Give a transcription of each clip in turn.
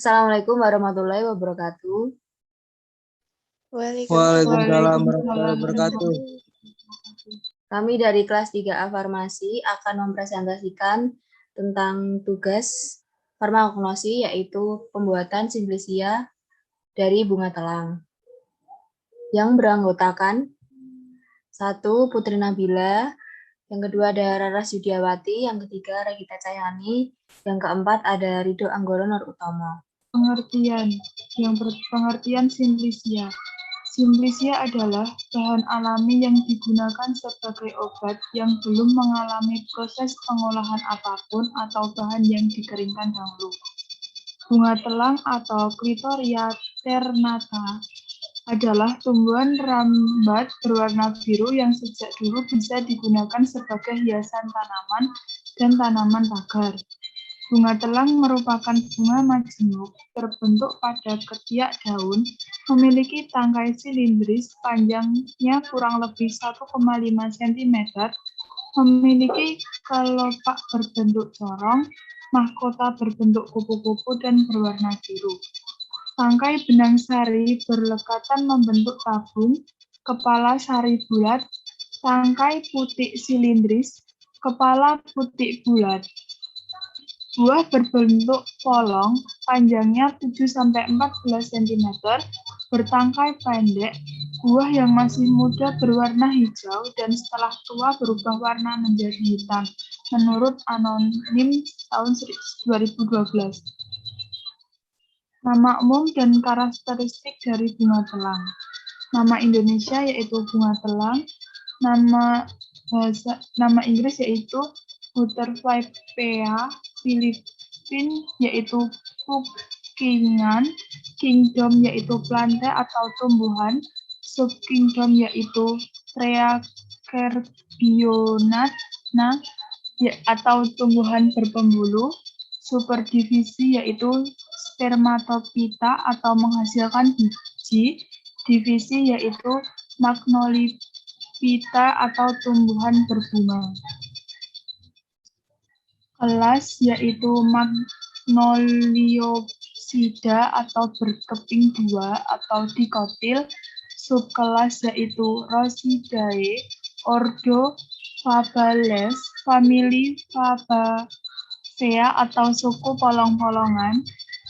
Assalamualaikum warahmatullahi wabarakatuh. Waalaikumsalam warahmatullahi wabarakatuh. Kami dari kelas 3A Farmasi akan mempresentasikan tentang tugas farmakognosi, yaitu pembuatan simplisia dari bunga telang. Yang beranggotakan 1. Putri Nabila, yang kedua ada Raras Yudiawati, yang ketiga Regita Cahyani, yang keempat ada Ridho Anggoro Nur Utomo. Pengertian simplisia. Simplisia adalah bahan alami yang digunakan sebagai obat yang belum mengalami proses pengolahan apapun atau bahan yang dikeringkan dahulu. Bunga telang atau Clitoria ternata adalah tumbuhan rambat berwarna biru yang sejak dulu bisa digunakan sebagai hiasan tanaman dan tanaman pagar. Bunga telang merupakan bunga majemuk terbentuk pada ketiak daun, memiliki tangkai silindris panjangnya kurang lebih 1,5 cm, memiliki kelopak berbentuk corong, mahkota berbentuk kupu-kupu dan berwarna biru. Tangkai benang sari berlekatan membentuk tabung, kepala sari bulat, tangkai putik silindris, kepala putik bulat. Buah berbentuk polong, panjangnya 7-14 cm, bertangkai pendek, buah yang masih muda berwarna hijau dan setelah tua berubah warna menjadi hitam, menurut anonim tahun 2012. Nama umum dan karakteristik dari bunga telang. Nama Indonesia yaitu bunga telang, nama Inggris yaitu Butterfly Pea, Filipin yaitu pukingan, kingdom yaitu plante atau tumbuhan, subkingdom yaitu Trachycardiona atau tumbuhan berpembuluh, superdivisi yaitu Spermatophyta atau menghasilkan biji, divisi yaitu Magnoliphyta atau tumbuhan berbunga. Kelas yaitu Magnoliopsida atau berkeping dua atau dikotil, subkelas yaitu Rosidae, ordo Fabales, famili Fabacea atau suku polong-polongan,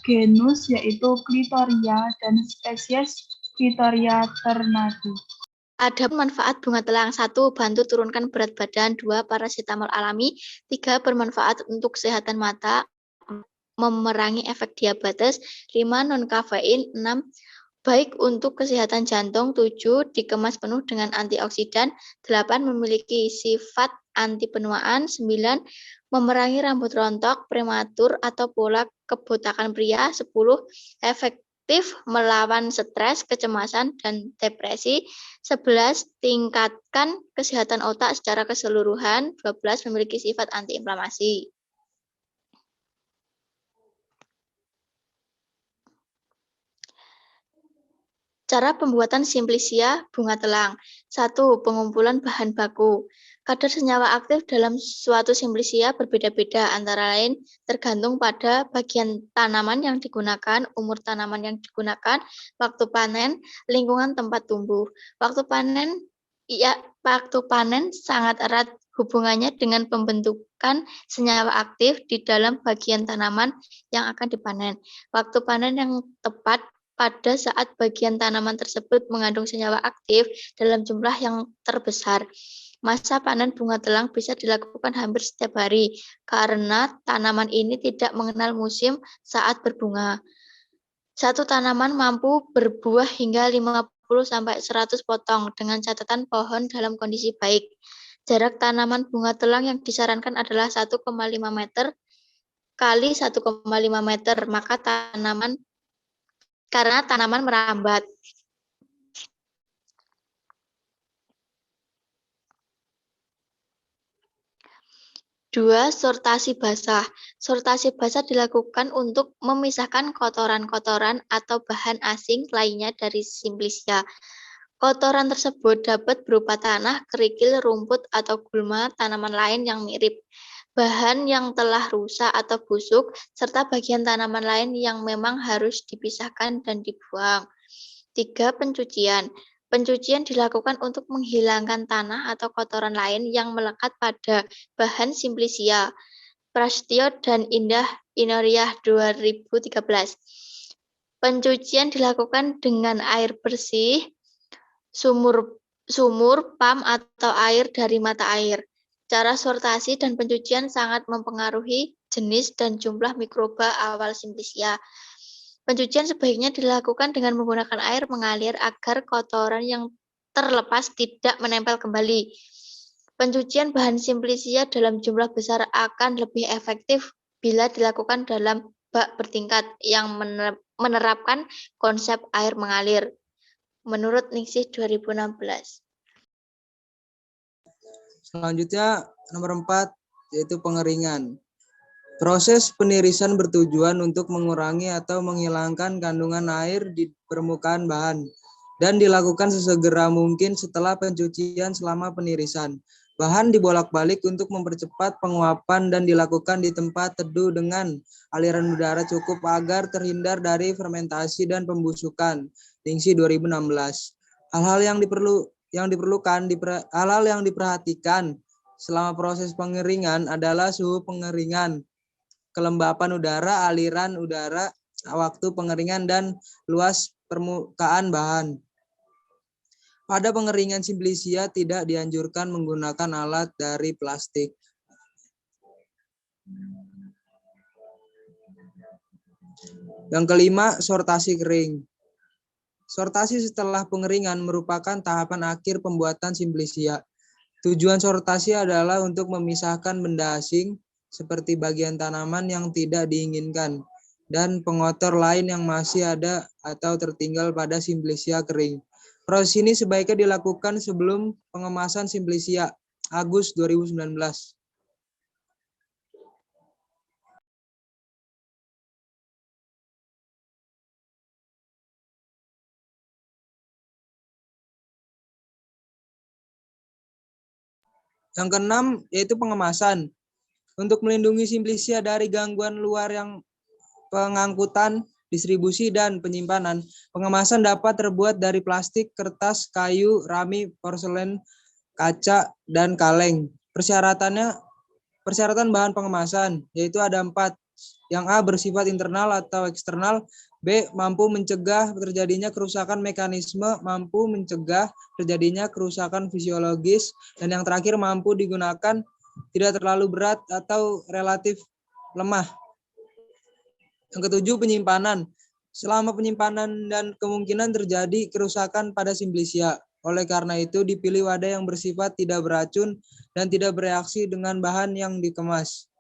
genus yaitu Clitoria dan spesies Clitoria ternata. Ada manfaat bunga telang. 1. Bantu turunkan berat badan. 2. Parasetamol alami. 3. Bermanfaat untuk kesehatan mata. Memerangi efek diabetes. 5. Non-kafein. 6. Baik untuk kesehatan jantung. 7. Dikemas penuh dengan antioksidan. 8. Memiliki sifat anti penuaan. 9. Memerangi rambut rontok, prematur, atau pola kebotakan pria. 10. Efektif melawan stres, kecemasan, dan depresi. 11. Tingkatkan kesehatan otak secara keseluruhan. 12. Memiliki sifat antiinflamasi. Cara pembuatan simplisia bunga telang. 1. Pengumpulan bahan baku. Kadar senyawa aktif dalam suatu simplisia berbeda-beda, antara lain tergantung pada bagian tanaman yang digunakan, umur tanaman yang digunakan, waktu panen, lingkungan tempat tumbuh. Waktu panen sangat erat hubungannya dengan pembentukan senyawa aktif di dalam bagian tanaman yang akan dipanen. Waktu panen yang tepat pada saat bagian tanaman tersebut mengandung senyawa aktif dalam jumlah yang terbesar. Masa panen bunga telang bisa dilakukan hampir setiap hari karena tanaman ini tidak mengenal musim saat berbunga. Satu tanaman mampu berbuah hingga 50-100 potong dengan catatan pohon dalam kondisi baik. Jarak tanaman bunga telang yang disarankan adalah 1,5 meter kali 1,5 meter, karena tanaman merambat. 2. Sortasi basah. Sortasi basah dilakukan untuk memisahkan kotoran-kotoran atau bahan asing lainnya dari simplisia. Kotoran tersebut dapat berupa tanah, kerikil, rumput, atau gulma tanaman lain yang mirip. bahan yang telah rusak atau busuk, serta bagian tanaman lain yang memang harus dipisahkan dan dibuang. 3. Pencucian. Pencucian dilakukan untuk menghilangkan tanah atau kotoran lain yang melekat pada bahan Simplicia. Prasetyo dan Indah Inoriah 2013. Pencucian dilakukan dengan air bersih, sumur, pam atau air dari mata air. Cara sortasi dan pencucian sangat mempengaruhi jenis dan jumlah mikroba awal Simplicia. Pencucian sebaiknya dilakukan dengan menggunakan air mengalir agar kotoran yang terlepas tidak menempel kembali. Pencucian bahan Simplicia dalam jumlah besar akan lebih efektif bila dilakukan dalam bak bertingkat yang menerapkan konsep air mengalir. Menurut Ningsih 2016. Selanjutnya nomor 4 yaitu pengeringan. Proses penirisan bertujuan untuk mengurangi atau menghilangkan kandungan air di permukaan bahan dan dilakukan sesegera mungkin setelah pencucian selama penirisan. Bahan dibolak-balik untuk mempercepat penguapan dan dilakukan di tempat teduh dengan aliran udara cukup agar terhindar dari fermentasi dan pembusukan. Ningsih 2016. Hal-hal yang diperhatikan selama proses pengeringan adalah suhu pengeringan, kelembapan udara, aliran udara, waktu pengeringan, dan luas permukaan bahan. Pada pengeringan Simplicia tidak dianjurkan menggunakan alat dari plastik. Yang kelima, sortasi kering. Sortasi setelah pengeringan merupakan tahapan akhir pembuatan Simplicia. Tujuan sortasi adalah untuk memisahkan benda asing seperti bagian tanaman yang tidak diinginkan dan pengotor lain yang masih ada atau tertinggal pada Simplicia kering. Proses ini sebaiknya dilakukan sebelum pengemasan Simplicia, Agustus 2019. Yang keenam yaitu pengemasan. Untuk melindungi Simplicia dari gangguan luar yang pengangkutan, distribusi, dan penyimpanan, pengemasan dapat terbuat dari plastik, kertas, kayu, rami, porselen, kaca, dan kaleng. Persyaratan bahan pengemasan yaitu ada 4. Yang A, bersifat internal atau eksternal. B, mampu mencegah terjadinya kerusakan mekanisme, mampu mencegah terjadinya kerusakan fisiologis, dan yang terakhir mampu digunakan, tidak terlalu berat atau relatif lemah. Yang ketujuh, penyimpanan. Selama penyimpanan dan kemungkinan terjadi kerusakan pada Simplicia. Oleh karena itu, dipilih wadah yang bersifat tidak beracun dan tidak bereaksi dengan bahan yang dikemas.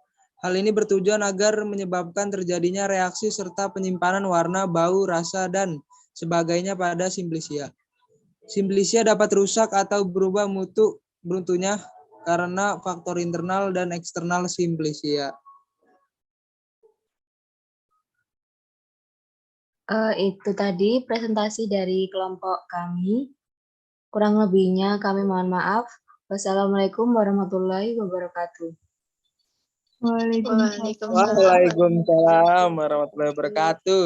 Hal ini bertujuan agar menyebabkan terjadinya reaksi serta penyimpanan warna, bau, rasa, dan sebagainya pada Simplicia. Simplicia dapat rusak atau berubah mutunya karena faktor internal dan eksternal Simplicia. Itu tadi presentasi dari kelompok kami. Kurang lebihnya kami mohon maaf. Wassalamualaikum warahmatullahi wabarakatuh. Waalaikumsalam. Waalaikumsalam warahmatullahi wabarakatuh.